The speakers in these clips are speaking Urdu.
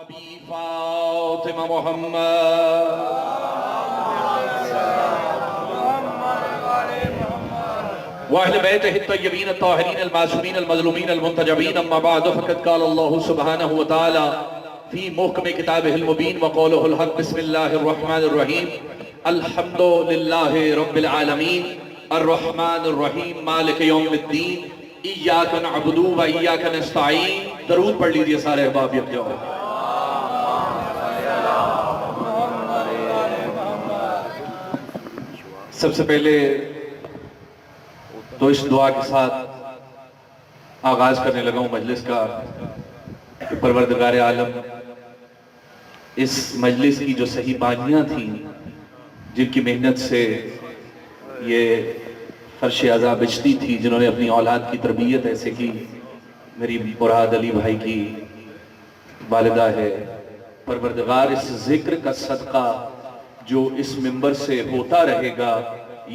أبي فاطمة محمد وأهل بيته الطيبين الطاهرين المعصومين المظلومين المنتجبين أما بعد فقد قال الله سبحانه وتعالى في محكم كتابه المبين وقوله الحق بسم الله الرحمن الرحيم الحمد لله رب العالمين الرحمن الرحيم مالك يوم الدين إياك نعبد وإياك نستعين. درود پڑھ لیجئے سارے احباب یک جاؤ. سب سے پہلے تو اس دعا کے ساتھ آغاز کرنے لگا ہوں مجلس کا کہ پروردگار عالم اس مجلس کی جو صحیح بانیاں تھیں جن کی محنت سے یہ فرش اعضا بچتی تھی، جنہوں نے اپنی اولاد کی تربیت ایسے کی، میری مراد علی بھائی کی والدہ ہے، پروردگار اس ذکر کا صدقہ جو اس منبر سے ہوتا رہے گا،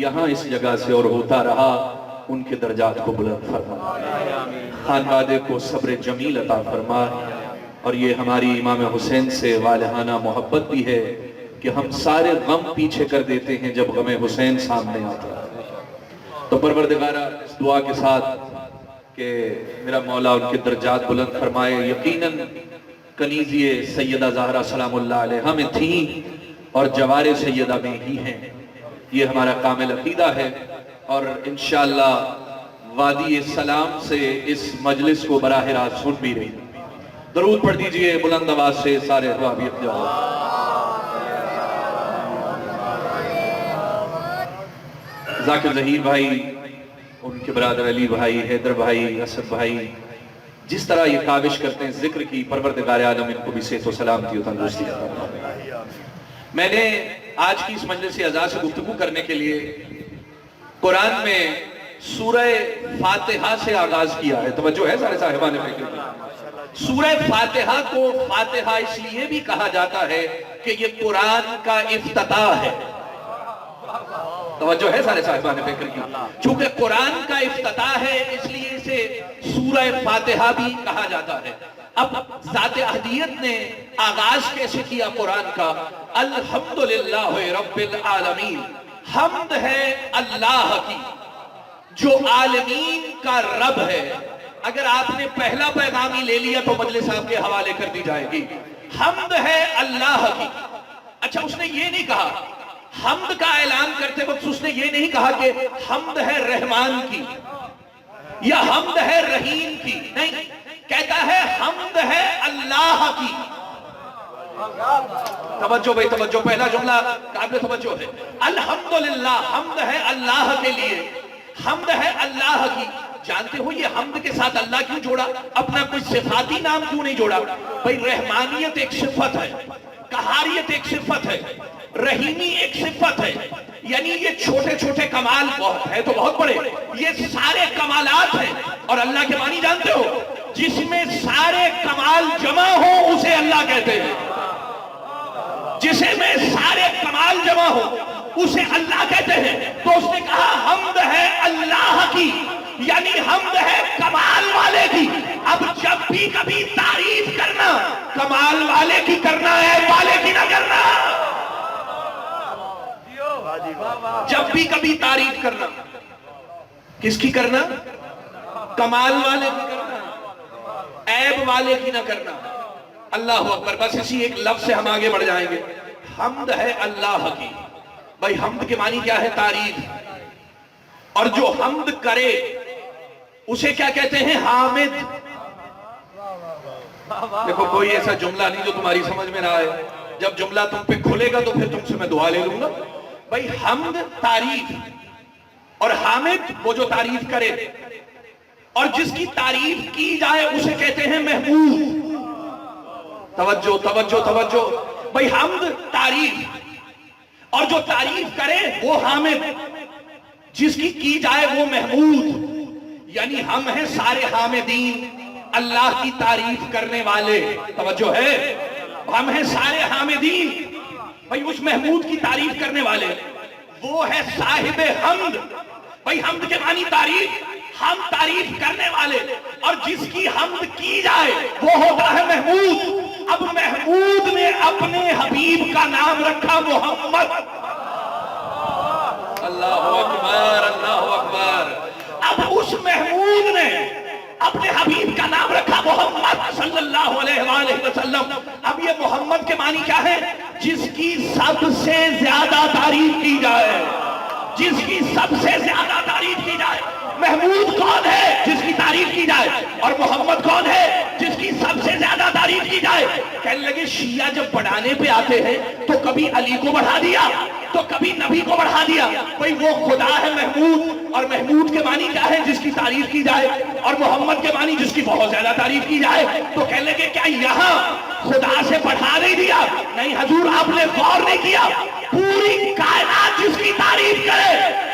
یہاں اس جگہ سے اور ہوتا رہا، ان کے درجات کو بلند فرما، خانوادے کو صبر جمیل عطا فرما. اور یہ ہماری امام حسین سے والہانہ محبت بھی ہے کہ ہم سارے غم پیچھے کر دیتے ہیں جب غم حسین سامنے آتا ہے. تو پروردگارہ اس دعا کے ساتھ کہ میرا مولا ان کے درجات بلند فرمائے. یقیناً کنیزی سیدہ زہرا سلام اللہ علیہا میں تھیں اور جوار سیدہ میں ہی ہیں، یہ ہمارا کامل عقیدہ ہے. اور انشاءاللہ وادی سلام سے اس مجلس کو براہ راست سن بھی رہی. درود پڑھ دیجئے بلند آواز سے سارے احباب یک جاؤ. ذاکر ظہیر بھائی، ان کے برادر علی بھائی، حیدر بھائی، اسد بھائی جس طرح یہ کاوش کرتے ہیں ذکر کی، پروردگار عالم ان کو بھی صحت و سلامتی و تندرستی عطا فرمائے. میں نے آج کی اس مجلس اعزاز سے گفتگو کرنے کے لیے قرآن میں سورہ فاتحہ سے آغاز کیا ہے. توجہ ہے سارے صاحبان فکر کی؟ سورہ فاتحہ کو فاتحہ اس لیے بھی کہا جاتا ہے کہ یہ قرآن کا افتتاح ہے. توجہ ہے سارے صاحبان فکر کی؟ چونکہ قرآن کا افتتاح ہے اس لیے اسے سورہ فاتحہ بھی کہا جاتا ہے. اب ذات احدیت نے آغاز کیسے کیا قرآن کا؟ الحمدللہ رب العالمین، حمد ہے اللہ کی جو عالمین کا رب ہے. اگر آپ نے پہلا پیغام ہی لے لیا تو مجلس صاحب کے حوالے کر دی جائے گی. حمد ہے اللہ کی. اچھا، اس نے یہ نہیں کہا حمد کا اعلان کرتے وقت اس نے یہ نہیں کہا کہ حمد ہے رحمان کی یا حمد ہے رحیم کی، نہیں، کہتا ہے حمد ہے اللہ کی. توجہ بھائی توجہ، پہلا جملہ قابل توجہ ہے. الحمدللہ، حمد ہے اللہ کے لیے، حمد ہے اللہ کی. جانتے ہو یہ حمد کے ساتھ اللہ کیوں جوڑا؟ اپنا کوئی صفاتی نام کیوں نہیں جوڑا؟ بھائی رحمانیت ایک صفت ہے، قہاریت ایک صفت ہے، رحیمی ایک صفت ہے. یعنی یہ چھوٹے چھوٹے کمال ہے تو بہت بڑے، یہ سارے کمالات ہیں. اور اللہ کے معنی جانتے ہو؟ جس میں سارے کمال جمع ہو اسے اللہ کہتے ہیں. جسے میں سارے کمال جمع ہو اسے اللہ کہتے ہیں. تو اس نے کہا حمد ہے اللہ کی، یعنی حمد ہے کمال والے کی. اب جب بھی کبھی تعریف کرنا کمال والے کی کرنا ہے، والے کی نہ کرنا. جب بھی کبھی تعریف کرنا کس کی کرنا؟ کمال والے کی کرنا، عیب والے کی نہ کرنا. اللہ اکبر. بس اسی ایک لفظ سے ہم آگے بڑھ جائیں گے. حمد ہے اللہ کی. بھائی حمد کے معنی کیا ہے؟ تعریف. اور جو حمد کرے اسے کیا کہتے ہیں؟ حامد. دیکھو کوئی ایسا جملہ نہیں جو تمہاری سمجھ میں نہ آئے. جب جملہ تم پہ کھلے گا تو پھر تم سے میں دعا لے لوں گا. بھائی حمد تعریف، اور حامد وہ جو تعریف کرے، اور جس کی تعریف کی جائے اسے کہتے ہیں محمود. توجہ توجہ توجہ. بھئی حمد تعریف، اور جو تعریف کرے وہ حامد، جس کی جائے وہ محمود. یعنی ہم ہیں سارے حامدین، اللہ کی تعریف کرنے والے. توجہ ہے، ہم ہیں سارے حامدین. بھئی اس محمود کی تعریف کرنے والے وہ ہے صاحب حمد. بھئی حمد کے معنی تعریف، ہم تعریف کرنے والے، اور جس کی حمد کی جائے وہ ہوتا ہے محمود. اب محمود حبیب کا نام رکھا محمد. اللہ اکبر اللہ اکبر. اب اس محمود نے اپنے حبیب کا نام رکھا محمد صلی اللہ علیہ وآلہ وسلم. اب یہ محمد کے معنی کیا ہے؟ جس کی سب سے زیادہ تعریف کی جائے. جس کی سب سے زیادہ تعریف کی جائے. محمود کون ہے؟ جس کی تعریف کی جائے. اور محمد کون ہے؟ جس کی سب سے زیادہ تعریف کی جائے. کہنے لگے شیعہ جب بڑھانے پہ آتے ہیں تو کبھی علی کو بڑھا دیا تو کبھی نبی کو بڑھا دیا. بھئی وہ خدا ہے محمود، اور محمود کے معنی کیا ہے؟ جس کی تعریف کی جائے. اور محمد کے معنی جس کی بہت زیادہ تعریف کی جائے. تو کہنے لگے کیا یہاں خدا سے بڑھا نہیں دیا؟ نہیں حضور، آپ نے غور نہیں کیا. پوری کائنات جس کی تعریف کرے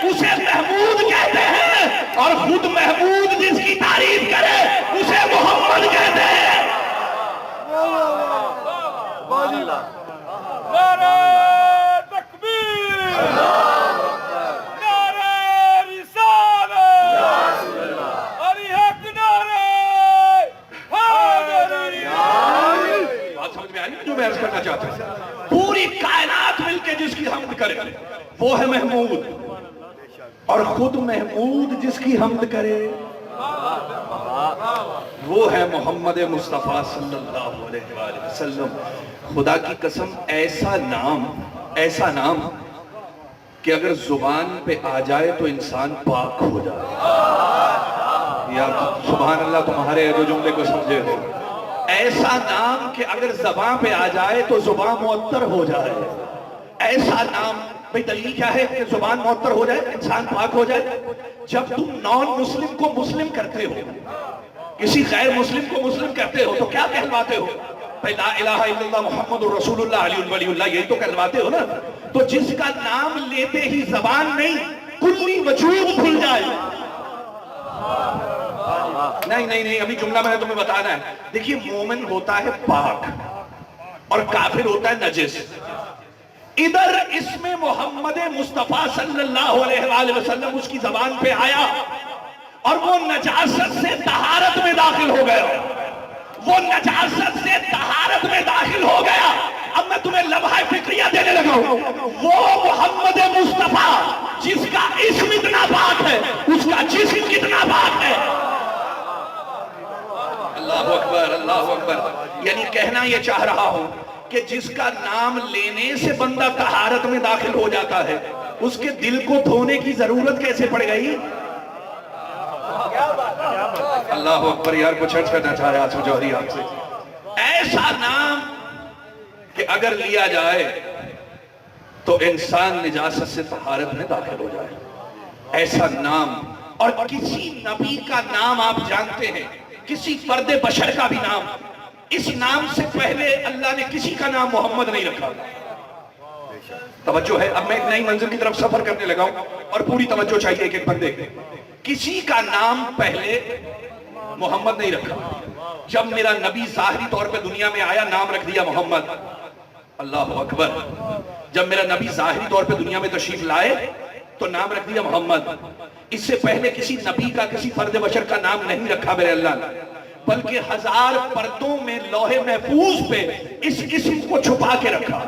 اسے محمود کہتے ہیں، اور خود محمود جس کی تعریف کرے اسے محمد کہتے ہیں. نعرہ تکبیر، نعرہ رسالت، علی حق، نعرہ حیدری. بات سمجھ میں آئی جو میں عرض کرنا چاہتا ہوں؟ پوری کائنات مل کے جس کی حمد کرے وہ ہے محمود، اور خود محمود جس کی حمد کرے وہ ہے محمد مصطفیٰ صلی اللہ علیہ وآلہ وسلم. خدا کی قسم ایسا نام کہ اگر زبان پہ آ جائے تو انسان پاک ہو جائے. یا سبحان اللہ، تمہارے جو جملے کو سمجھے ہو. ایسا نام کہ اگر زبان پہ آ جائے تو زبان معطر ہو جائے. ایسا نام، بھئی دلیل کیا ہے کہ زبان معطر ہو جائے، انسان پاک ہو جائے؟ جب تم نان مسلم کو مسلم کرتے ہو، کسی غیر مسلم کو مسلم کرتے ہو، تو کیا کہلواتے ہو؟ بھئی لا الہ الا اللہ محمد الرسول اللہ علی ولی اللہ، یہی تو کہلواتے ہو نا. تو جس کا نام لیتے ہی زبان نہیں کلی وجود کھل جائے. نہیں ابھی جملہ میں نے تمہیں بتانا ہے. دیکھیے، مومن ہوتا ہے پاک اور کافر ہوتا ہے نجس. ادھر اسم محمد مصطفیٰ صلی اللہ علیہ وآلہ وسلم اس کی زبان پہ آیا اور وہ نجاست سے طہارت میں داخل ہو گیا. وہ نجاست سے طہارت میں داخل ہو گیا. اب میں تمہیں لمحہ فکریہ دینے لگا ہوں. وہ محمد مصطفیٰ جس کا اسم اتنا پاک ہے اس کا جسم کتنا پاک ہے. اللہ اکبر اللہ اکبر. یعنی کہنا یہ چاہ رہا ہوں کہ جس کا نام لینے سے بندہ طہارت میں داخل ہو جاتا ہے اس کے دل کو دھونے کی ضرورت کیسے پڑ گئی؟ اللہ اکبر. یار کچھ عرض کرنا چاہ رہا ہوں جوہری آپ سے. ایسا نام کہ اگر لیا جائے تو انسان نجاست سے طہارت میں داخل ہو جائے. ایسا نام. اور کسی نبی کا نام آپ جانتے ہیں، کسی فرد بشر کا بھی نام، اس نام سے پہلے اللہ نے کسی کا نام محمد نہیں رکھا. توجہ ہے. اب میں ایک نئی منزل کی طرف سفر کرنے لگا ہوں اور پوری توجہ چاہیے ایک ایک بندے. کسی کا نام پہلے محمد نہیں رکھا. جب میرا نبی ظاہری طور پہ دنیا میں آیا نام رکھ دیا محمد. اللہ اکبر. جب میرا نبی ظاہری طور پہ دنیا میں تشریف لائے تو نام رکھ دیا محمد. اس سے پہلے کسی نبی کا، کسی فرد بشر کا نام نہیں رکھا میرے اللہ نے، بلکہ 1000 پردوں میں لوح محفوظ پہ اس اسم کو چھپا کے رکھا.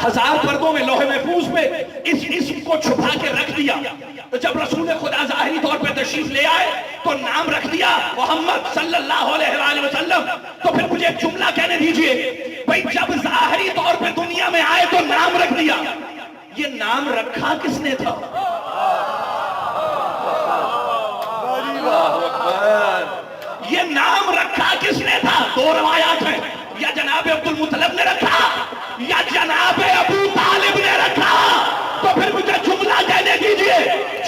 1000 پردوں میں لوح محفوظ پہ اس اسم کو چھپا کے رکھ دیا. تو جب رسول خدا ظاہری طور پہ تشریف لے آئے تو نام رکھ دیا محمد صلی اللہ علیہ وآلہ وسلم. تو پھر مجھے ایک جملہ کہنے دیجئے. بھئی جب ظاہری طور پہ دنیا میں آئے تو نام رکھ دیا. یہ نام رکھا کس نے تھا؟ یہ نام رکھا کس نے تھا؟ 2 روایات ہیں. یا جناب عبد المطلب نے رکھا یا جناب ابو طالب نے رکھا. تو پھر مجھے جملہ کہنے دیجئے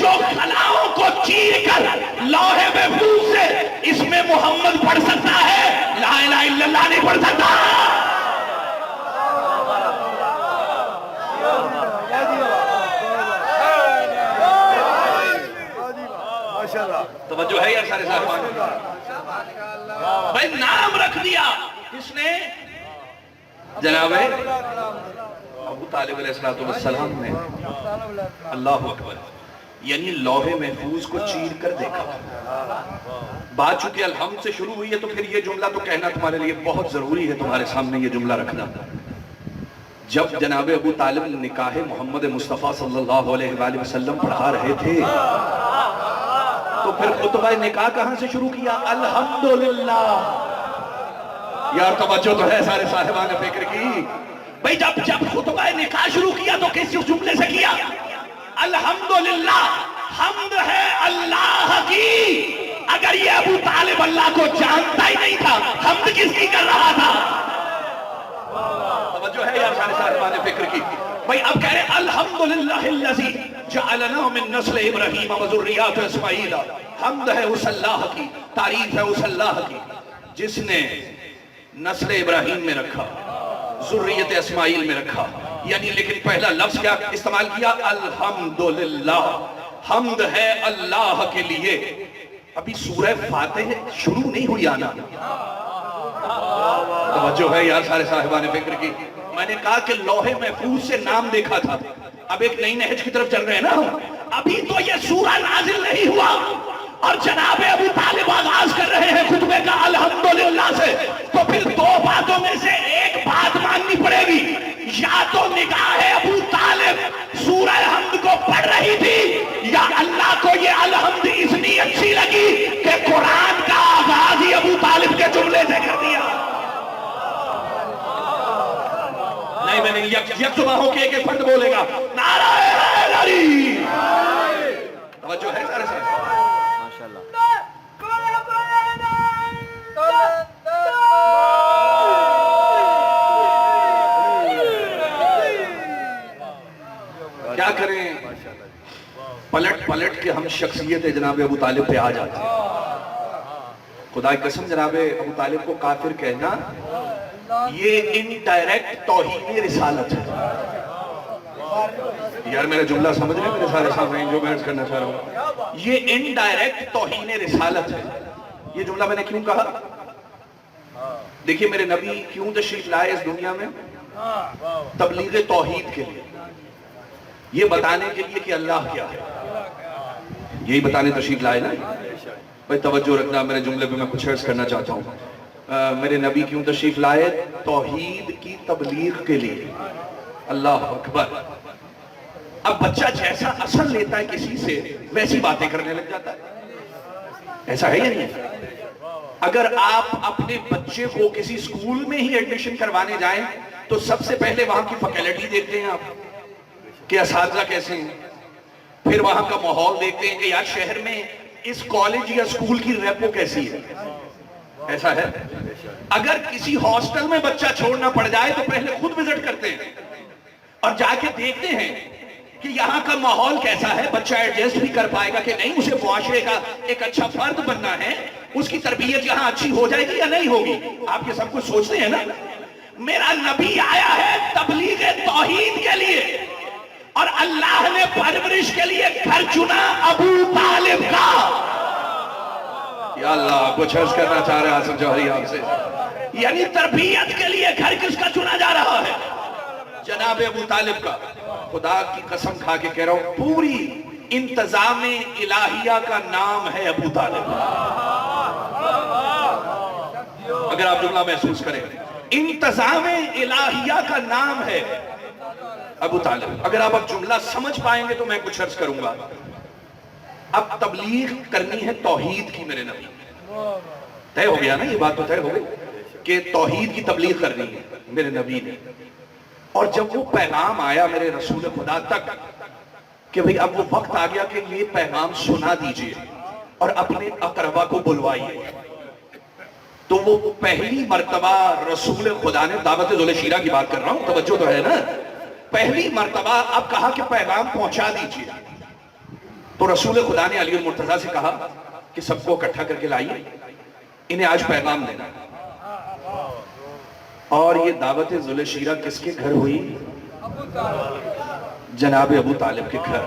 جو خلاؤں کو چیر کر لوح محفوظ سے اس میں محمد پڑھ سکتا ہے، لا الہ الا اللہ نہیں پڑھ سکتا. توجہ ہے یا سارے صاحب؟ بھائی نام رکھ دیا کس نے؟ جناب ابو طالب علیہ السلام نے. اللہ اکبر. یعنی لوح محفوظ کو چیر کر دیکھا. بات چونکہ الحمد سے شروع ہوئی ہے تو پھر یہ جملہ تو کہنا تمہارے لیے بہت ضروری ہے، تمہارے سامنے یہ جملہ رکھنا. جب جناب ابو طالب نکاح محمد مصطفیٰ صلی اللہ علیہ وآلہ وسلم پڑھا رہے تھے تو پھر خطبہ نکاح کہاں سے شروع کیا؟ الحمدللہ. یار توجہ تو ہے سارے صاحبان فکر کی. بھئی جب خطبہ نکاح شروع کیا تو کس جملے سے کیا؟ الحمدللہ. حمد ہے اللہ کی. اگر یہ ابو طالب اللہ کو جانتا ہی نہیں تھا حمد کس کی کر رہا تھا؟ توجہ ہے یار سارے صاحبان فکر کی. بھئی اب کہہ رہے الحمدللہ الذی جعلنا من نسل ابراہیم و ذریات اسماعیل. حمد ہے اس اللہ کی، تعریف ہے اس اللہ کی جس نے نسل ابراہیم میں رکھا، ذریت اسماعیل میں رکھا. یعنی لیکن پہلا لفظ کیا استعمال کیا؟ الحمدللہ. حمد ہے اللہ کے لیے. ابھی سورہ فاتح شروع نہیں ہوئی آنا. توجہ ہے یار سارے صاحبان فکر کی. میں نے کہا کہ لوح محفوظ سے نام دیکھا تھا، اب ایک نئی نہج کی طرف چل رہے ہیں نا ہم. ابھی تو یہ سورہ نازل نہیں ہوا اور جناب ابو طالب آغاز کر رہے ہیں خطبے کا الحمدللہ سے. تو پھر دو باتوں میں سے ایک بات ماننی پڑے گی. یا تو نگاہ ابو طالب سورہ حمد کو پڑھ رہی تھی، یا اللہ کو یہ الحمد اتنی اچھی لگی کہ قرآن کا آغاز ہی ابو طالب کے جملے سے کر دیا. نہیں میں نے یک زباں ہو کے ایک فرد بولے گا نعرہ حیدری. توجہ ہے سارے سے. کیا کریں، پلٹ کے ہم شخصیت جناب ابو طالب پہ آ جاتے ہیں. خدا کی قسم جناب ابو طالب کو کافر کہنا یہ انڈائریکٹ توہین رسالت ہے. یار میرا جملہ سمجھ رہے ہیں میرے سارے سامنے جو میں عرض کرنا چاہ رہا ہوں؟ یہ انڈائریکٹ توہین رسالت ہے. یہ جملہ میں نے کیوں کہا؟ دیکھیے میرے نبی کیوں تشریف لائے اس دنیا میں؟ تبلیغ توحید کے لیے، یہ بتانے کے لیے کہ اللہ کیا ہے. یہی بتانے تشریف لائے نا. بھائی توجہ رکھنا، میرے جملے پہ میں کچھ عرض کرنا چاہتا ہوں. میرے نبی کیوں تشریف لائے؟ توحید کی تبلیغ کے لیے. اللہ اکبر. اب بچہ جیسا اصل لیتا ہے کسی سے ویسی باتیں کرنے لگ جاتا ہے. ایسا ہے یا نہیں؟ اگر آپ اپنے بچے کو کسی اسکول میں ہی ایڈمیشن کروانے جائیں تو سب سے پہلے وہاں کی فیکلٹی دیکھتے ہیں آپ کہ اساتذہ کیسے ہیں، پھر وہاں کا ماحول دیکھتے ہیں کہ یار شہر میں اس کالج یا اسکول کی ریپو کیسی ہے. ایسا ہے. اگر کسی ہاسٹل میں بچہ چھوڑنا پڑ جائے تو پہلے خود وزٹ کرتے ہیں اور جا کے دیکھتے ہیں کہ یہاں کا ماحول کیسا ہے، بچہ ایڈجسٹ بھی کر پائے گا کہ نہیں، اسے معاشرے کا ایک اچھا فرد بننا ہے، اس کی تربیت یہاں اچھی ہو جائے گی یا نہیں ہوگی. آپ یہ سب کچھ سوچتے ہیں نا. میرا نبی آیا ہے تبلیغ توحید کے لیے اور اللہ نے پرورش کے لیے گھر چنا ابو طالب کا. یا اللہ کچھ عرض کرنا چاہ رہا حسن جوہری آپ سے. یعنی تربیت کے لیے گھر کس کا چنا جا رہا ہے؟ جناب ابو طالب کا. خدا کی قسم کھا کے کہہ رہا ہوں پوری انتظام الہیہ کا نام ہے ابو طالب. اگر آپ جملہ محسوس کریں، انتظام الہیہ کا نام ہے ابو طالب. اگر آپ اب جملہ سمجھ پائیں گے تو میں کچھ عرض کروں گا. اب تبلیغ کرنی ہے توحید کی. میرے نبی طے ہو گیا نا، یہ بات تو طے ہو گئی کہ توحید کی تبلیغ کرنی ہے میرے نبی نے. اور جب وہ پیغام آیا میرے رسول خدا تک کہ بھئی اب وہ وقت آ گیا کہ یہ پیغام سنا دیجئے اور اپنے اقربا کو بلوائیے، تو وہ پہلی مرتبہ رسول خدا نے دعوت ذوالشیرہ کی بات کر رہا ہوں، توجہ تو ہے نا. پہلی مرتبہ اب کہا کہ پیغام پہنچا دیجئے. تو رسول خدا نے علی المرتضیٰ سے کہا کہ سب کو اکٹھا کر کے لائیے، انہیں آج پیغام دینا. اور یہ دعوت ذوالشیرہ کس کے گھر ہوئی؟ جناب ابو طالب کے گھر.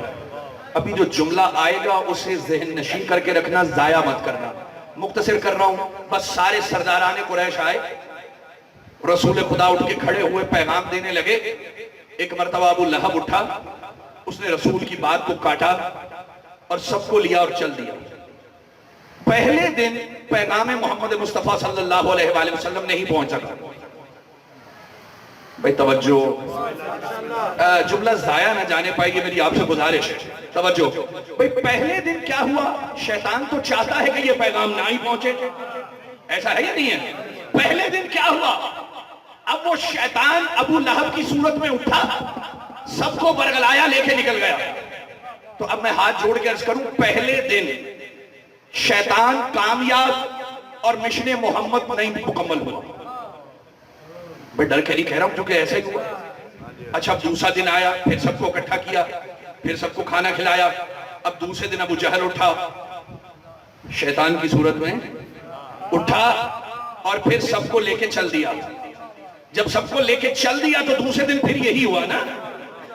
ابھی جو جملہ آئے گا اسے ذہن نشین کر کے رکھنا، ضائع مت کرنا. مختصر کر رہا ہوں، بس سارے سرداران قریش آئے، رسول خدا اٹھ کے کھڑے ہوئے پیغام دینے لگے. ایک مرتبہ ابو لہب اٹھا، اس نے رسول کی بات کو کاٹا اور سب کو لیا اور چل دیا. پہلے دن پیغام محمد مصطفیٰ صلی اللہ علیہ وآلہ وسلم نہیں پہنچا تھا. بھائی توجہ، جملہ ضائع نہ جانے پائے گی میری آپ سے گزارش ہے، توجہ بھائی۔ پہلے دن کیا ہوا؟ شیطان تو چاہتا ہے کہ یہ پیغام نہ ہی پہنچے، ایسا ہے یا نہیں ہے؟ پہلے دن کیا ہوا؟ اب وہ شیطان ابو لہب کی صورت میں اٹھا، سب کو برگلایا، لے کے نکل گیا۔ تو اب میں ہاتھ جوڑ کے عرض کروں، پہلے دن شیطان کامیاب اور مشن محمد نہیں مکمل ہوا۔ میں ڈر کے نہیں کہہ رہا ہوں، چونکہ ایسا ہی ہوا۔ اچھا اب دوسرا دن آیا، پھر سب کو اکٹھا کیا، پھر سب کو کھانا کھلایا۔ اب دوسرے دن ابو جہل اٹھا، شیطان کی صورت میں اٹھا، اور پھر سب کو لے کے چل دیا۔ جب سب کو لے کے چل دیا تو دوسرے دن پھر یہی ہوا نا،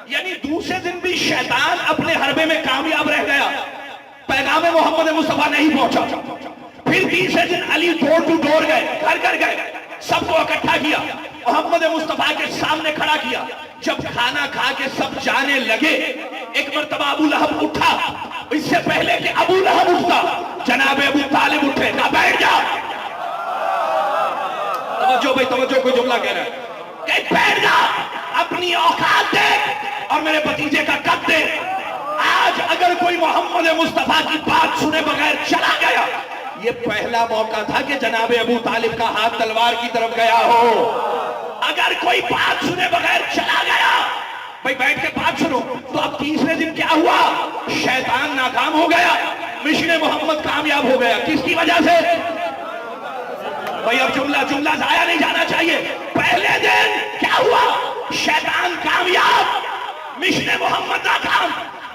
یعنی دوسرے دن بھی شیطان اپنے حربے میں کامیاب رہ گیا، پیغام محمد مصطفیٰ نہیں پہنچا۔ پھر تیسرے دن علی ڈور ٹو ڈور گئے، گھر گھر گئے، سب کو اکٹھا کیا، محمد مصطفیٰ کے سامنے کھڑا کیا۔ جب کھانا کھا کے سب جانے لگے، ایک مرتبہ ابو لہب اٹھا، اس سے پہلے کہ ابو لہب اٹھتا جناب ابو طالب اٹھے، کہا بیٹھ جا۔ توجہ بھائی توجہ، کوئی جملہ کہہ رہا ہے کہ بیٹھ جا، اپنی اوقات دے اور میرے بھتیجے کا قد دے۔ آج اگر کوئی محمد مصطفیٰ کی بات سنے بغیر چلا گیا، یہ پہلا موقع تھا کہ جناب ابو طالب کا ہاتھ تلوار کی طرف گیا ہو۔ اگر کوئی بات سنے بغیر چلا گیا، بھائی بیٹھ کے بات سنو۔ تو اب تیسرے دن کیا ہوا؟ شیطان ناکام ہو گیا، مشن محمد کامیاب ہو گیا۔ کس کی وجہ سے؟ بھائی اب جملہ ضائع نہیں جانا چاہیے۔ پہلے دن کیا ہوا؟ شیطان کامیاب، مشن محمد ناکام۔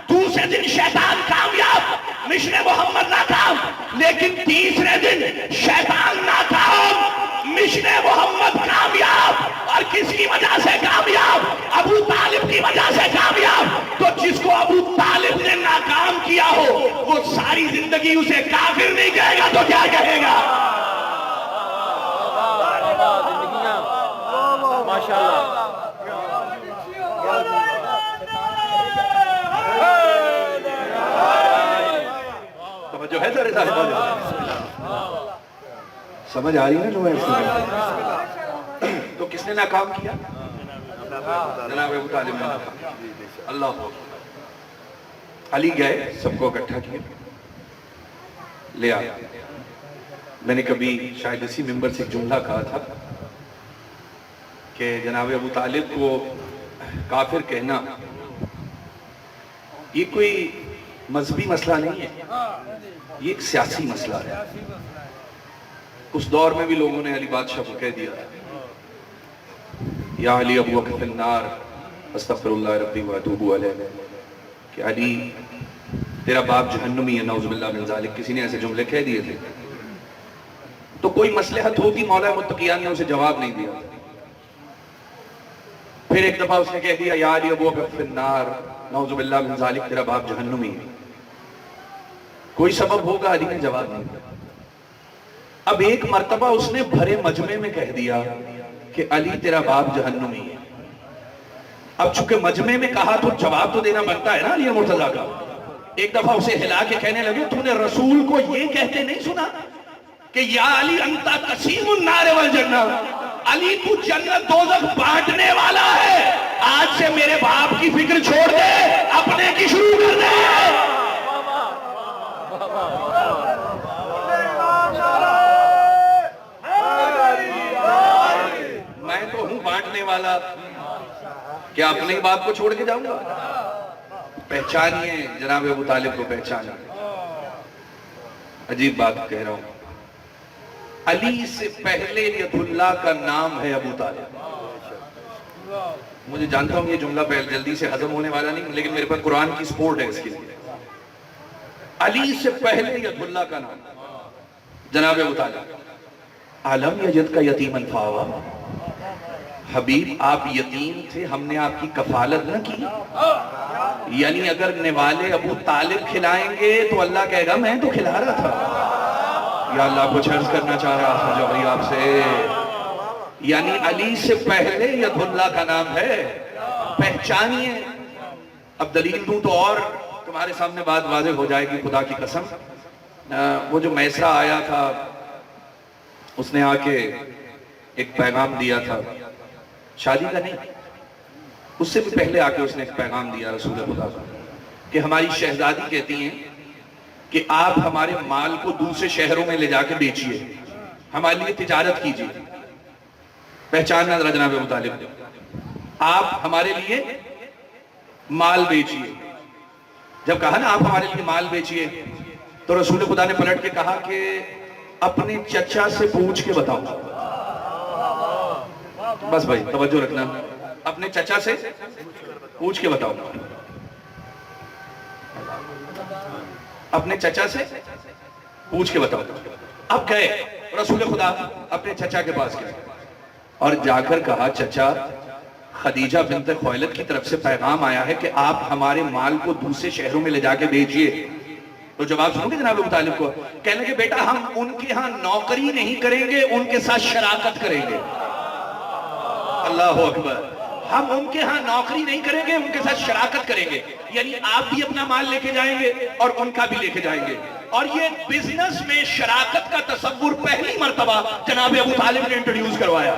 دوسرے دن شیطان کامیاب، مشن محمد ناکام۔ لیکن تیسرے دن شیطان ناکام، مشن محمد کامیاب۔ اور کس کی وجہ سے کامیاب؟ ابو طالب کی وجہ سے کامیاب۔ تو جس کو ابو طالب نے ناکام کیا ہو، وہ ساری زندگی اسے کافر نہیں کہے گا تو کیا کہے گا؟ ماشاءاللہ۔ جو ہے سارے سمجھ آ رہی ہے نا جو ہے؟ تو کس نے ناکام کیا؟ جناب ابو طالب نے ناکام کیا۔ اللہ علی گئے، سب کو اکٹھا کیا، لے آیا۔ میں نے کبھی شاید اسی ممبر سے ایک جملہ کہا تھا کہ جناب ابو طالب کو کافر کہنا یہ کوئی مذہبی مسئلہ نہیں ہے، یہ ایک سیاسی مسئلہ ہے۔ اس دور میں بھی لوگوں نے علی بادشاہ کو کہہ دیا یا علی ابو فی النار استغفر اللہ ربی واتوب علیہ، کہ علی تیرا باپ جہنمی ہے، نعوذ باللہ من ذالک۔ کسی نے ایسے جملے کہہ دیے تھے تو کوئی مصلحت ہوگی، مولا متقیان نے اسے جواب نہیں دیا۔ پھر ایک دفعہ اس نے کہہ دیا یا علی ابو فی النار نعوذ باللہ من ذالک، تیرا باپ جہنمی ہے۔ کوئی سبب ہوگا، علی نے جواب نہیں دیا۔ اب ایک مرتبہ اس نے بھرے مجمع میں کہہ دیا کہ علی تیرا باپ جہنمی ہے۔ اب چونکہ مجمع میں کہا تو جواب تو دینا بنتا ہے نا علی مرتضیٰ کا۔ ایک دفعہ اسے ہلا کے کہنے لگے تو نے رسول کو یہ کہتے نہیں سنا کہ یا علی انتا قسیم النار والجنہ، علی تو جنت دوزخ بانٹنے والا ہے۔ آج سے میرے باپ کی فکر چھوڑ دے، اپنے کی شروع کر دے۔ میں تو ہوں بانٹنے والا، کیا اپنے باپ کو چھوڑ کے جاؤں گا؟ پہچانیے جناب ابو طالب کو، پہچانیے۔ عجیب بات کہہ رہا ہوں، علی سے پہلے ید اللہ کا نام ہے ابو طالب۔ مجھے جانتا ہوں یہ جملہ پہلے جلدی سے ہضم ہونے والا نہیں، لیکن میرے پاس قرآن کی سپورٹ ہے اس کے لیے۔ علی سے پہلے ید اللہ کا نام جناب ابو طالب۔ عالم یجد کا یتیمن فاوا، حبیب آپ یتیم تھے، ہم نے آپ کی کفالت نہ کی۔ یعنی اگر نوالے ابو طالب کھلائیں گے تو اللہ کہے گا میں تو کھلا رہا تھا۔ یا اللہ کچھ عرض کرنا چاہ رہا تھا جو بھائی آپ سے، یعنی علی سے پہلے ید اللہ کا نام ہے، پہچانیے۔ اب دلیل دوں تو اور تمہارے سامنے بات واضح ہو جائے گی، خدا کی قسم۔ وہ جو میسرا آیا تھا اس نے آ کے ایک پیغام دیا تھا، شادی کا نہیں، اس سے بھی پہلے آ کے اس نے ایک پیغام دیا رسول خدا کا کہ ہماری شہزادی کہتی ہیں کہ آپ ہمارے مال کو دوسرے شہروں میں لے جا کے بیچیے، ہمارے لیے تجارت کیجیے. پہچاننا ذرا جناب ابو طالب، آپ ہمارے لیے مال بیچیے. جب کہا نا آپ ہمارے لیے مال بیچیے تو رسول خدا نے پلٹ کے کہا کہ اپنے چچا سے پوچھ کے بتاؤ. بس بھائی توجہ رکھنا، اپنے چچا سے پوچھ کے بتاؤ، اپنے چچا سے پوچھ کے بتاؤ. اب گئے رسول خدا اپنے چچا کے پاس گئے اور جا کر کہا چچا خدیجہ بنت خویلد کی طرف سے پیغام آیا ہے کہ آپ ہمارے مال کو دوسرے شہروں میں لے جا کے بیچیے. تو جواب سنو گے جناب ابو طالب کو؟ کہنے کہ بیٹا ہم ان کے ہاں نوکری نہیں کریں گے، ان کے ساتھ شراکت کریں گے. اللہ اکبر. ہم ان کے ہاں نوکری نہیں کریں گے، ان کے ساتھ شراکت کریں گے. یعنی آپ بھی اپنا مال لے کے جائیں گے اور ان کا بھی لے کے جائیں گے. اور یہ بزنس میں شراکت کا تصور پہلی مرتبہ جناب ابو طالب نے انٹروڈیوس کروایا.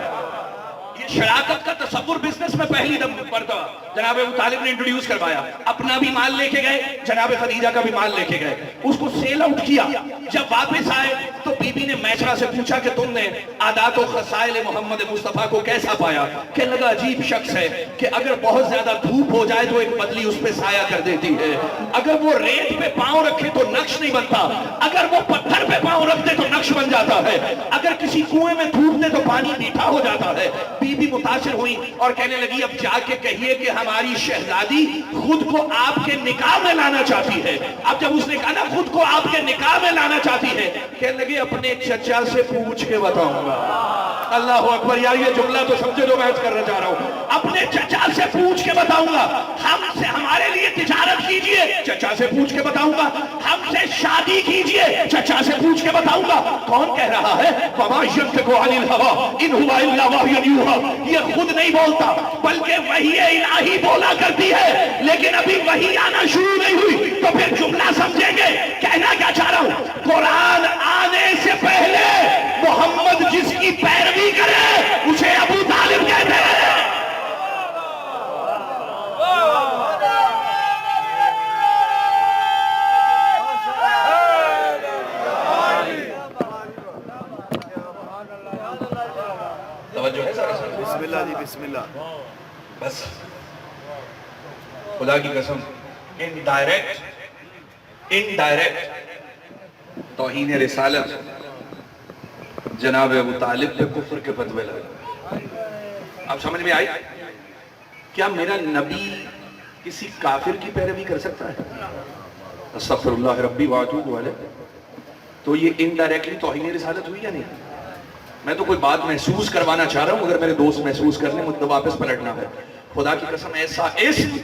یہ شراکت کا تصور بزنس میں پہلی مرتبہ جناب ابو طالب نے انٹروڈیوس کروایا. اپنا بھی مال لے کے گئے، جناب خدیجہ کا بھی مال لے کے گئے، اس کو سیل آؤٹ کیا. جب واپس آئے تو بی بی نے میسرہ سے پوچھا کہ تم نے عادات و خصائل محمد مصطفیٰ کو کیسا پایا؟ کہ لگا عجیب شخص ہے کہ اگر بہت زیادہ دھوپ ہو جائے تو ایک بدلی اس پہ سایہ کر دیتی ہے، اگر وہ ریت پہ پاؤں رکھے تو نقش نہیں بنتا، اگر وہ پتھر پہ پاؤں رکھ دے تو نقش بن جاتا ہے، اگر کسی کنویں میں تھوک دے تو پانی میٹھا ہو جاتا ہے. بی بی متاثر ہوئی اور کہنے لگی اب جا کے کہیے کہ ہماری شہزادی خود کو آپ کے نکاح میں لانا چاہتی ہے. اب جب اس نے کہا نا خود کو آپ کے نکاح میں لانا چاہتی ہے، کہنے لگی اپنے چچا سے پوچھ کے بتاؤں گا. اللہ اکبر. یار یہ جملہ تو سمجھے جو میں عرض کرنا چاہ رہا ہوں. اپنے چچا سے پوچھ کے بتاؤں گا. ہم سے ہمارے لیے تجارت کیجئے، چچا سے پوچھ کے بتاؤں گا. ہم سے شادی کیجئے، چچا سے پوچھ کے بتاؤں گا. کون کہہ رہا ہے؟ وَمَا يَنْطِقُ عَنِ الْهَوَىٰ إِنْ هُوَ إِلَّا وَحْيٌ يُوحَىٰ. یہ خود نہیں بولتا بلکہ وحی الہی بولا کرتی ہے. لیکن ابھی وحی آنا شروع نہیں ہوئی تو پھر جملہ سمجھیں گے. کہنا کیا چاہ رہا ہوں؟ قرآن آنے سے پہلے محمد جس کی پیروی کرے اسے ابو طالب کہتے ہیں. بسم اللہ جی بسم اللہ. بس خدا کی قسم انڈائریکٹ توہین رسالت جناب ابو طالب پہ کفر کے فتوے لگے. اب سمجھ میں آئی؟ کیا میرا نبی کسی کافر کی پیروی کر سکتا ہے؟ استغفر اللہ ربی واتوب علیہ. تو یہ انڈائریکٹلی توہین رسالت ہوئی یا نہیں؟ میں تو کوئی بات محسوس کروانا چاہ رہا ہوں، اگر میرے دوست محسوس کرنے مجھے واپس پلٹنا ہے. خدا کی قسم ایسا اسم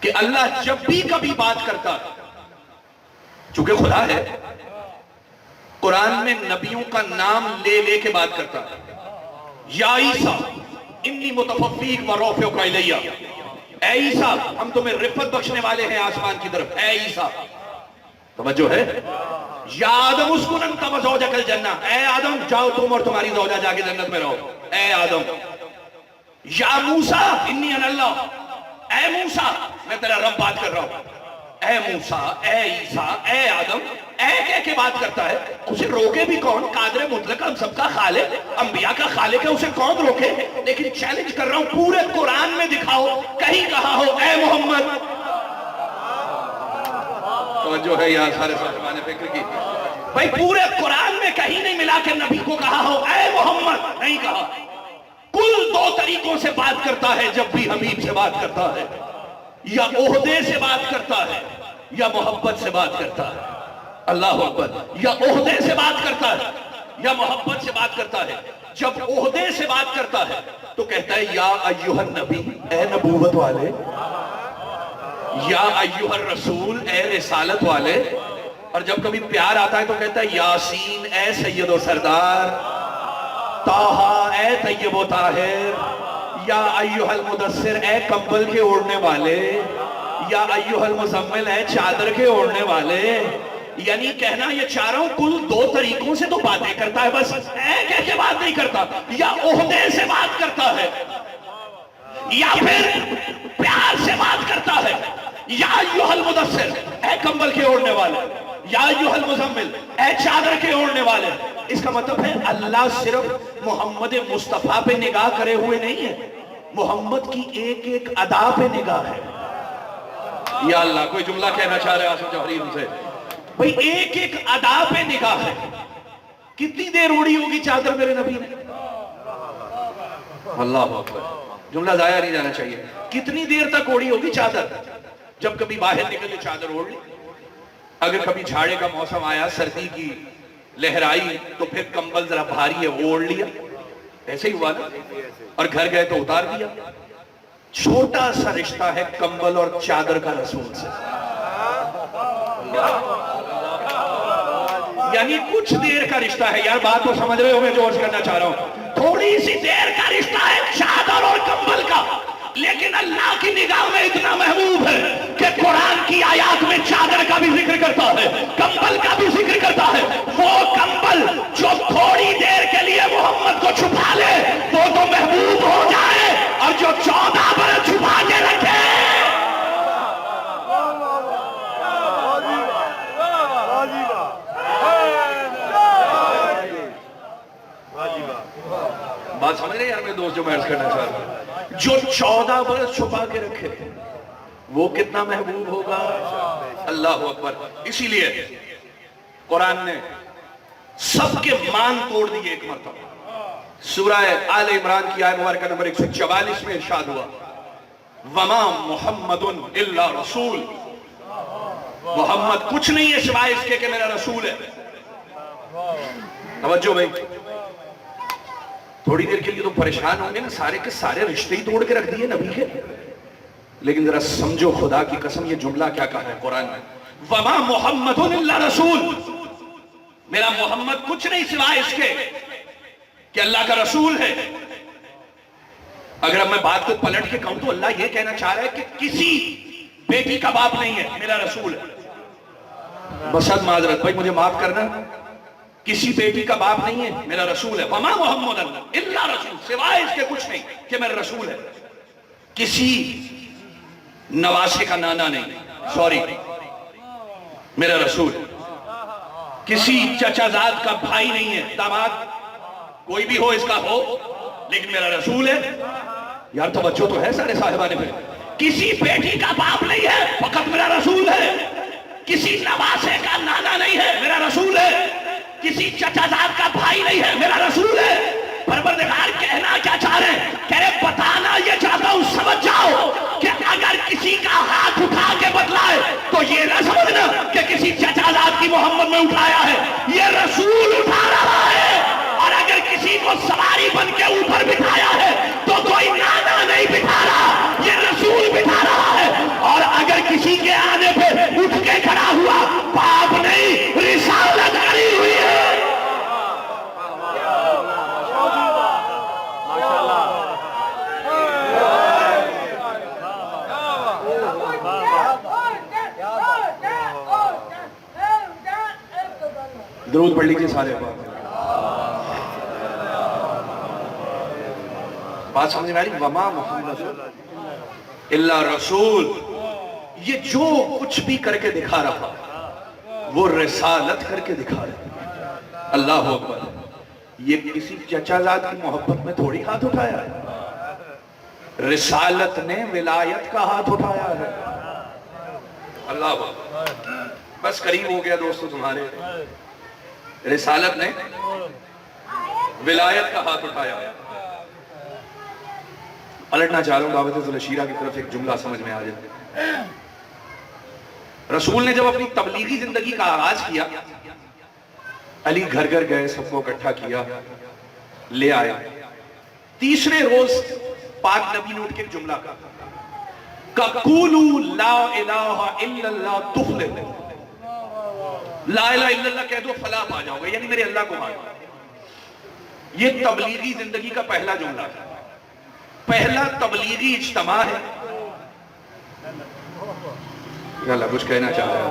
کہ اللہ جب بھی کبھی بات کرتا، چونکہ خدا ہے، قرآن میں نبیوں کا نام لے لے کے بات کرتا. یا عیسیٰ انی متفقیق و رافعک الیہ، اے عیسیٰ ہم تمہیں رفعت بخشنے والے ہیں آسمان کی طرف. اے عیسیٰ توجہ ہے. یا آدم اسکن انت و زوجک الجنہ، اے آدم جاؤ تم اور تمہاری زوجہ جا کے جنت میں رہو. اے آدم. یا موسیٰ انی انا اللہ، اے موسیٰ میں تیرا رب بات کر رہا ہوں. اے موسیٰ، اے عیسیٰ، اے آدم، اے کہہ کے بات کرتا ہے. اسے روکے بھی کون؟ قادر مطلق ہم سب کا خالق، انبیاء کا خالق ہے، اسے کون روکے؟ لیکن چیلنج کر رہا ہوں پورے قرآن میں دکھاؤ کہیں کہا ہو اے محمد. جو ہے یہاں سارے سلمان فکر کی بھائی پورے قرآن میں کہیں نہیں ملا کہ نبی کو کہا ہو اے محمد، نہیں کہا. کل دو طریقوں سے بات کرتا ہے جب بھی حبیب سے بات کرتا ہے، یا عہدے سے بات کرتا ہے یا محبت سے بات کرتا ہے. اللہ اکبر. یا عہدے سے بات کرتا ہے یا محبت سے بات کرتا ہے. جب عہدے سے بات کرتا ہے تو کہتا ہے یا ایھا النبی، اے نبوت والے، یا ایھا الرسول، اے رسالت والے. اور جب کبھی پیار آتا ہے تو کہتا ہے یاسین، اے سید و سردار، طٰہٰ، اے طیب و طاہر، یا ایھا المدثر، اے کمبل کے اوڑھنے والے، یا ایھا المزمل، اے چادر کے اوڑھنے والے. یعنی کہنا یہ چاروں کل دو طریقوں سے تو باتیں کرتا ہے، بس کہہ کے بات نہیں کرتا، یا عہدے سے بات کرتا ہے یا پھر پیار سے بات کرتا ہے، یا ایھا المدثر اے کمبل کے اوڑھنے والے، یا ایھا المزمل اے چادر کے اوڑھنے والے۔ اس کا مطلب ہے اللہ صرف محمد مصطفیٰ پہ نگاہ کرے ہوئے نہیں ہے، محمد کی ایک ایک ادا پہ نگاہ ہے۔ یا اللہ، کوئی جملہ کہنا چاہ رہے ہیں آصف جوہری ان سے؟ بھئی ایک ایک ادا پہ نگاہ ہے۔ کتنی دیر اوڑھی ہوگی چادر میرے نبی نے؟ اللہ اکبر، جملہ ضائع نہیں جانا چاہیے۔ کتنی دیر تک اوڑھی ہوگی چادر؟ جب کبھی باہر نکلے چادر اوڑھ لی، اگر کبھی جھاڑے کا موسم آیا، سردی کی لہر آئی تو پھر کمبل ذرا بھاری ہے اوڑھ لیا، ایسے ہی ہوا نا، اور گھر گئے تو اتار دیا۔ چھوٹا سا رشتہ ہے کمبل اور چادر کا رسول سے، یعنی کچھ دیر کا رشتہ ہے۔ یار بات تو سمجھ رہے ہو میں جو عرض کرنا چاہ رہا ہوں؟ تھوڑی سی دیر کا رشتہ ہے چادر اور کمبل کا، لیکن اللہ کی نگاہ میں اتنا محبوب ہے کہ قرآن کی آیات میں چادر کا بھی ذکر کرتا ہے، کمبل کا بھی ذکر کرتا ہے۔ وہ کمبل جو تھوڑی دیر کے لیے محمد کو چھپا لے وہ تو محبوب ہو جائے، اور جو 14 برس چھپا کے رکھے بات سمجھ رہے یار میرے دوست جو میں عرض کرنا چاہ رہا ہوں؟ جو 14 برس چھپا کے رکھے وہ کتنا محبوب ہوگا؟ اللہ اکبر۔ اسی لیے قرآن نے سب کے مان توڑ دیے ایک مرتبہ۔ سورہ آل عمران کی آیت مبارکہ نمبر 144 میں ارشاد ہوا، وما محمد الا رسول، محمد کچھ نہیں ہے سوائے اس کے کہ میرا رسول ہے۔ توجہ بھائی، تھوڑی دیر کے لیے تو پریشان ہوں گے نا، سارے کے سارے رشتے ہی توڑ کے رکھ دیے نبی کے، لیکن ذرا سمجھو خدا کی قسم یہ جملہ کیا کہا ہے قرآن میں، وما محمد الا رسول، میرا محمد کچھ نہیں سوائے اس کے کہ اللہ کا رسول ہے۔ اگر اب میں بات کو پلٹ کے کہوں تو اللہ یہ کہنا چاہ رہا ہے کہ کسی بیٹی کا باپ نہیں ہے، میرا رسول ہے۔ بسد معذرت بھائی مجھے معاف کرنا، کسی بیٹی کا باپ نہیں ہے، میرا رسول ہے۔ وما محمد الا رسول، سوائے اس کے کچھ نہیں کہ میرا رسول ہے۔ کسی نواسے کا نانا نہیں، سوری، میرا رسول ہے۔ کسی چچا زاد کا بھائی نہیں ہے، داماد کوئی بھی ہو اس کا ہو، لیکن میرا رسول ہے۔ یار توجہ تو ہے سارے صاحبان پہ۔ کسی بیٹی کا باپ نہیں ہے، فقط میرا رسول ہے۔ کسی نواسے کا نانا نہیں ہے، میرا رسول ہے۔ کسی چچا زاد کا بھائی نہیں ہے، میرا رسول ہے۔ پروردگار کہنا کیا چاہ رہے ہیں؟ کہہ رہے بتانا یہ چاہتا ہوں سمجھ جاؤ کہ اگر کسی کا ہاتھ اٹھا کے بتلائے تو یہ نہ سمجھنا کہ کسی چچا زاد کی محمد میں اٹھایا ہے، یہ رسول اٹھا رہا ہے۔ اور اگر کسی کو سواری بن کے اوپر بٹھایا ہے تو کوئی نانا نہیں بٹھا رہا، یہ رسول بٹھا رہا ہے۔ اور اگر کسی کے آنے پہ اٹھ کے کھڑا ہوا، باپ نہیں رسالت کری ہوئی ہے۔ درود پڑھ لیجیے سارے بات سمجھ میں آ رہی؟ وما محمد الا رسول، یہ جو کچھ بھی کر کے دکھا رہا وہ رسالت کر کے دکھا رہا۔ اللہ اکبر۔ یہ کسی چچا زاد کی محبت میں تھوڑی ہاتھ اٹھایا ہے، رسالت نے ولایت کا ہاتھ اٹھایا ہے۔ اللہ اکبر۔ بس قریب ہو گیا دوستو تمہارے، رسالت نے ولایت کا ہاتھ اٹھایا ہے۔ پلٹنا چاہ رہا ہوں دعوت ذوالشیرہ کی طرف، ایک جملہ سمجھ میں آ جائے۔ رسول نے جب اپنی تبلیغی زندگی کا آغاز کیا، علی گھر گھر گئے، سب کو اکٹھا کیا، لے آیا۔ تیسرے روز پاک نبی نے اٹھ کے ایک جملہ کہا، قولوا لا الہ الا اللہ تفلحوا، لا الہ الا اللہ کہہ دو فلاح پا جاؤ گے، یعنی میرے اللہ کو مانو۔ یہ تبلیغی زندگی کا پہلا جملہ ہے، پہلا تبلیغی اجتماع ہے۔ یا اللہ کچھ کہنا چاہ رہا ہے،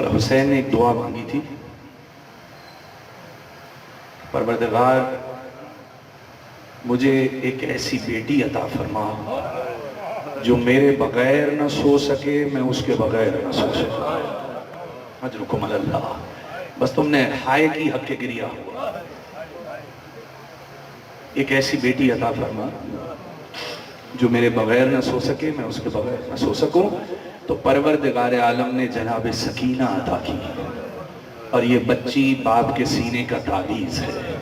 اور حسین نے ایک دعا مانگی تھی، پروردگار مجھے ایک ایسی بیٹی عطا فرما جو میرے بغیر نہ سو سکے، میں اس کے بغیر نہ سو سکوں۔ اجرکم علی اللہ، بس تم نے ہائے کی حق کے گریا ہوا، ایک ایسی بیٹی عطا فرما جو میرے بغیر نہ سو سکے، میں اس کے بغیر نہ سو سکوں۔ تو پروردگار عالم نے جناب سکینہ عطا کی، اور یہ بچی باپ کے سینے کا تعویذ ہے،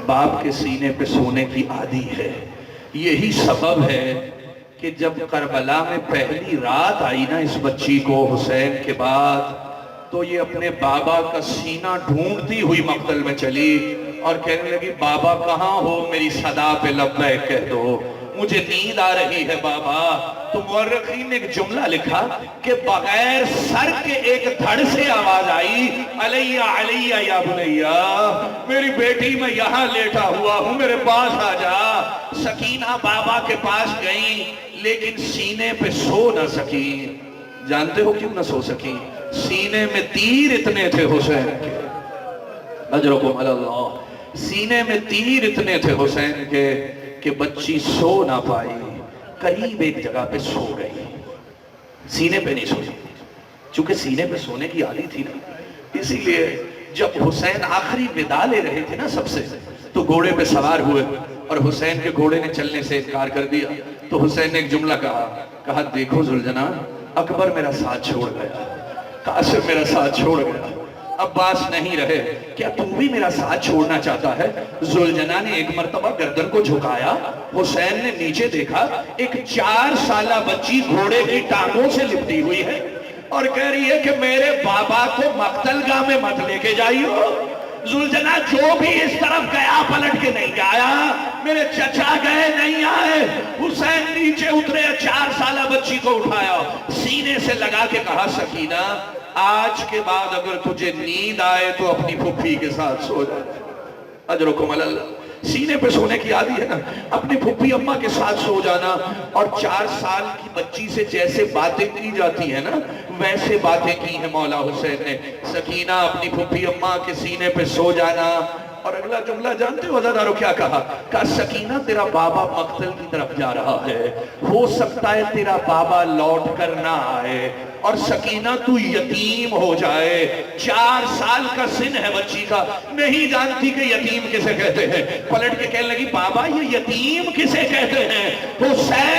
باپ کے سینے پہ سونے کی عادی ہے۔ یہی سبب ہے کہ جب کربلا میں پہلی رات آئی نا اس بچی کو حسین کے بعد، تو یہ اپنے بابا کا سینہ ڈھونڈتی ہوئی مقتل میں چلی اور کہنے لگی بابا کہاں ہو، میری صدا پہ لبیک کہہ دو، مجھے نیند آ رہی ہے بابا۔ تو مورخین نے ایک جملہ لکھا کہ بغیر سر کے ایک دھڑ سے آواز آئی، علیہ علیہ یا بنیہ، میری بیٹی میں یہاں لیٹا ہوا ہوں، میرے پاس آ جا۔ سکینہ بابا کے پاس گئیں لیکن سینے پہ سو نہ سکی۔ جانتے ہو کیوں نہ سو سکی؟ سینے میں تیر اتنے تھے حسین کے، اجرکم علی اللہ، سینے میں تیر اتنے تھے حسین کے کہ بچی سو نہ پائی، قریب ایک جگہ پہ سو گئی، سینے پہ نہیں سوئی، چونکہ سینے پہ سونے کی عادی تھی نا، اسی لیے جب حسین آخری ودا لے رہے تھے نا سب سے، تو گھوڑے پہ سوار ہوئے اور حسین کے گھوڑے نے چلنے سے انکار کر دیا۔ تو حسین نے ایک جملہ کہا دیکھو ذوالجناح، اکبر میرا ساتھ چھوڑ گیا، قاسم میرا ساتھ چھوڑ گیا، عباس نہیں رہے، کیا تو بھی میرا ساتھ چھوڑنا چاہتا ہے؟ ذوالجناح نے ایک مرتبہ گردن کو جھکایا، حسین نے نیچے دیکھا، ایک 4 سالہ بچی گھوڑے کی ٹانگوں سے لپٹی ہوئی ہے اور کہہ رہی ہے کہ میرے بابا کو مقتل گاہ میں مت لے کے جائیو۔ ذوالجناح جو بھی اس طرف گیا پلٹ کے نہیں آیا، میرے چچا گئے نہیں آئے۔ حسین نیچے اترے، 4 سالہ بچی کو اٹھایا، سینے سے لگا کے کہا سکینہ آج کے بعد اگر تجھے نیند آئے تو اپنی پھپھی کے ساتھ سو جا۔ اجرکم علی اللہ، سینے پہ سونے کی عادی ہے نا، اپنی پھپھی اماں کے ساتھ سو جانا۔ اور 4 سال کی بچی سے جیسے باتیں کی جاتی ہیں نا، ویسے باتیں کی ہیں مولا حسین نے۔ سکینہ اپنی پھپھی اماں کے سینے پہ سو جانا۔ اور اگلا جملہ جانتے ہو عزادارو کیا کہا سکینہ تیرا بابا مقتل کی طرف جا رہا ہے، ہو سکتا ہے تیرا بابا لوٹ کر نہ آئے اور سکینہ تو یتیم ہو جائے۔ 4 سال کا سن ہے بچی کا، نہیں جانتی کہ یتیم کسے کہتے ہیں۔ پلٹ کے کہنے لگی بابا یہ یتیم کسے کہتے ہیں؟ حسین